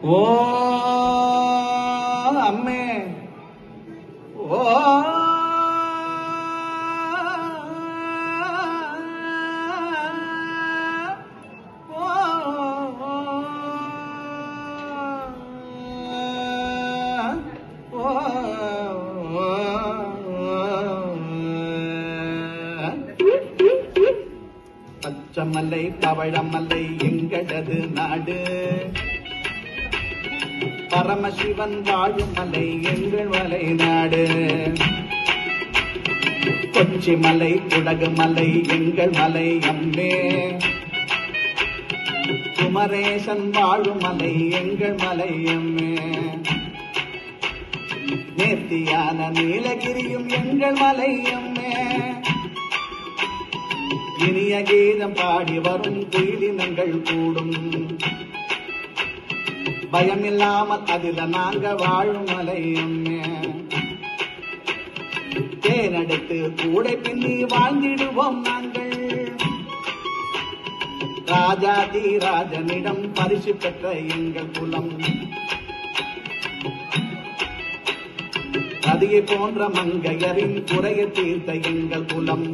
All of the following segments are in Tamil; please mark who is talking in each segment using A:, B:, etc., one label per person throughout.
A: ஓ அம்மே ஓ பச்சமலை பவழமலை எங்களது நாடு, பரமசிவன் வாழும் மலை எங்கள் மலை நாடு. கொச்சிமலை குடகுமலை எங்கள் மலை அம்மே, குமரேசன் வாழும் மலை எங்கள் மலை அம்மே. நேர்த்தியான நீலகிரியும் எங்கள் மலை அம்மே. இனிய கீதம் பாடி வரும் குயிலினங்கள் கூடும், பயமில்லாமல் அதில நாங்க வாழும் மலை அம்மே. தேனெடுத்து கூடை பின்னி வாழ்ந்திடுவோம் நாங்கள், ராஜாதி ராஜனிடம் பரிசு பெற்ற எங்கள் குலம். நதியை போன்ற மங்கையரின் குறையை தீர்த்த எங்கள் குலம்.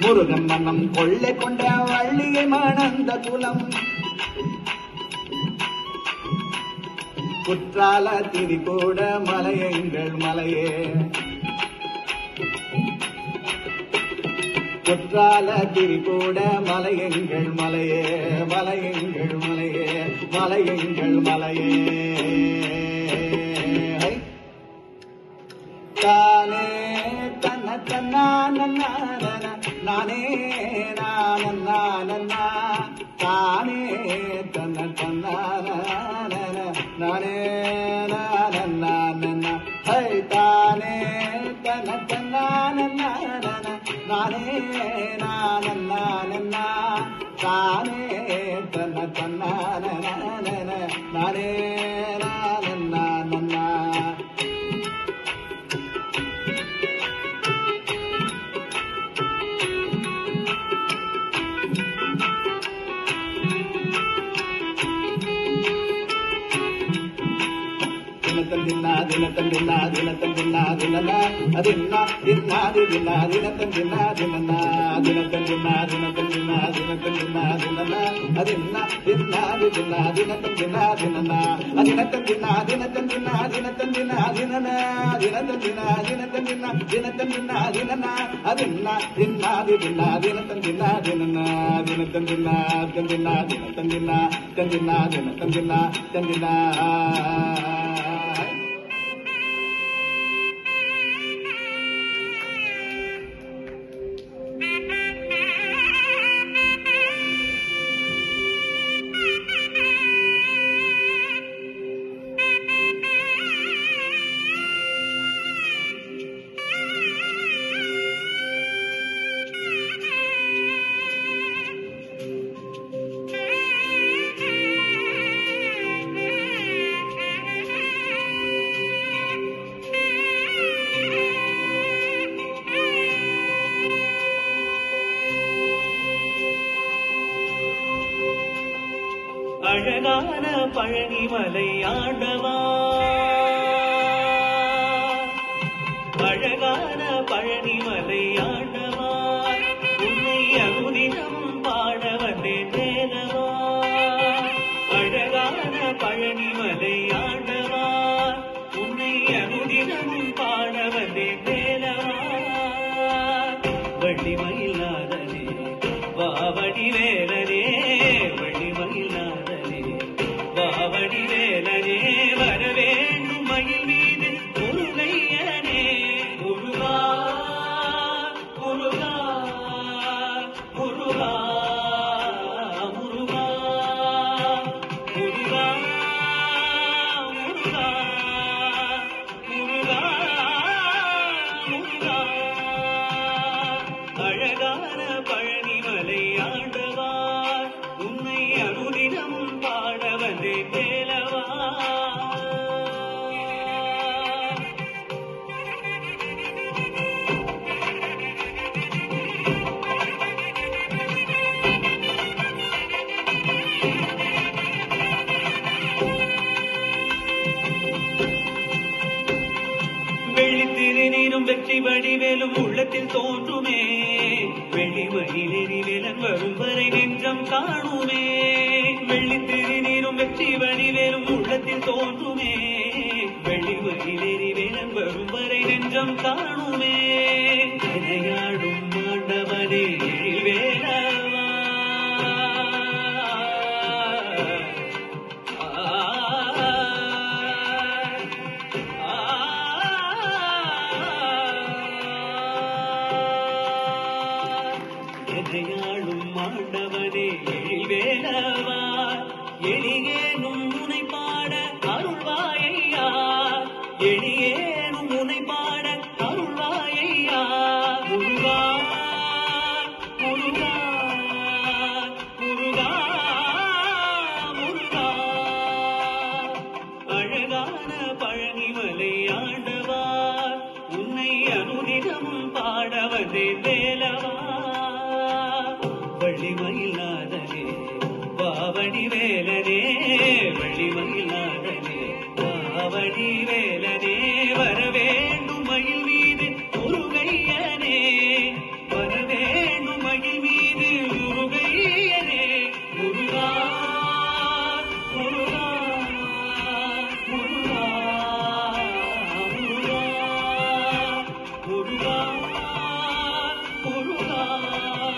A: முருகன் மனம் கொள்ளை கொண்ட வள்ளியை மணந்த குலம். குற்றால திரிகூட மலை எங்கள் மலையே, குற்றால திரிகூட மலை எங்கள் மலையே, மலை எங்கள் மலையே, மலை எங்கள் மலையே. தானே தன்ன தன்னா நானே நானே தானே தன்ன தன்னா நானே நானே ஹை தானே தன்ன தன்னா நானே நானே தானே தன்ன தன்னா நானே தினத்தந்தின்னா தினத்தந்தின்னா தினத்தந்தின்னா தினனா அதின்னா தின்னாதி தின்னா தினத்தந்தின்னா தினனா தினத்தந்தின்னா தினத்தந்தின்னா தினத்தந்தின்னா தினனா அதின்னா தின்னாதி தின்னா தினத்தந்தின்னா தினனா அதினத்தந்தின்னா தினத்தந்தின்னா தினத்தந்தின்னா தினனா தினத்தந்தின்னா தினத்தந்தின்னா தினத்தந்தின்னா தினனா அதின்னா தின்னாதி தின்னா தினத்தந்தின்னா தினனா தினத்தந்தின்னா தந்தின்னா தினத்தந்தின்னா தந்தின்னா தினத்தந்தின்னா தந்தின்னா.
B: அழகான பழனிமலை ஆண்டவா, அழகான பழனிமலை ஆண்டவா, உன்னை அனுதினம் பாட வந்தேன் வேலவா. அழகான பழனிமலை ஆண்டவா, உன்னை அனுதினம் பாட வந்தேன் வேலவா. வள்ளிமயிலாதனே வாவடி வேலனே, வள்ளிமயிலாதனே வாவடி வேலனே, வரவேண்டும் மயில் மீது முருகையனே. முருகா முருகா முருகா முருகா முருகா முருகா முருகா முருகா. அழகான பழனிமலை ஆண்டவா, உன்னை அனுதினம் பாட வந்தேன் வேலவா. வடிவேலும் உள்ளத்தில் தோன்றுமே வெள்ளிமயிலேறி வேலன் வரும் வரை நெஞ்சம் காணுமே வெள்ளித்திரு நீரும் வெற்றி வடிவேலும் உள்ளத்தில் தோன்றுமே வெள்ளிமயிலேறி வேலன் வரும் வரை நெஞ்சம் காணுமே விளையாடும் ஆண்டவனே வேலவா எதையாளும் ஆண்டவனே எழில்வேலவா எளியேனும் முனை பாட அருள்வாயையா எளியேனும் முனை பாட அருள்வாயையா முருகா முருகா முருகா முருகா அழகான பழனிமலை ஆண்டவா உன்னை அனுதினமும் பாட வந்தேன் வேலவா வள்ளிமயிலாதனே வாவடி வேலனே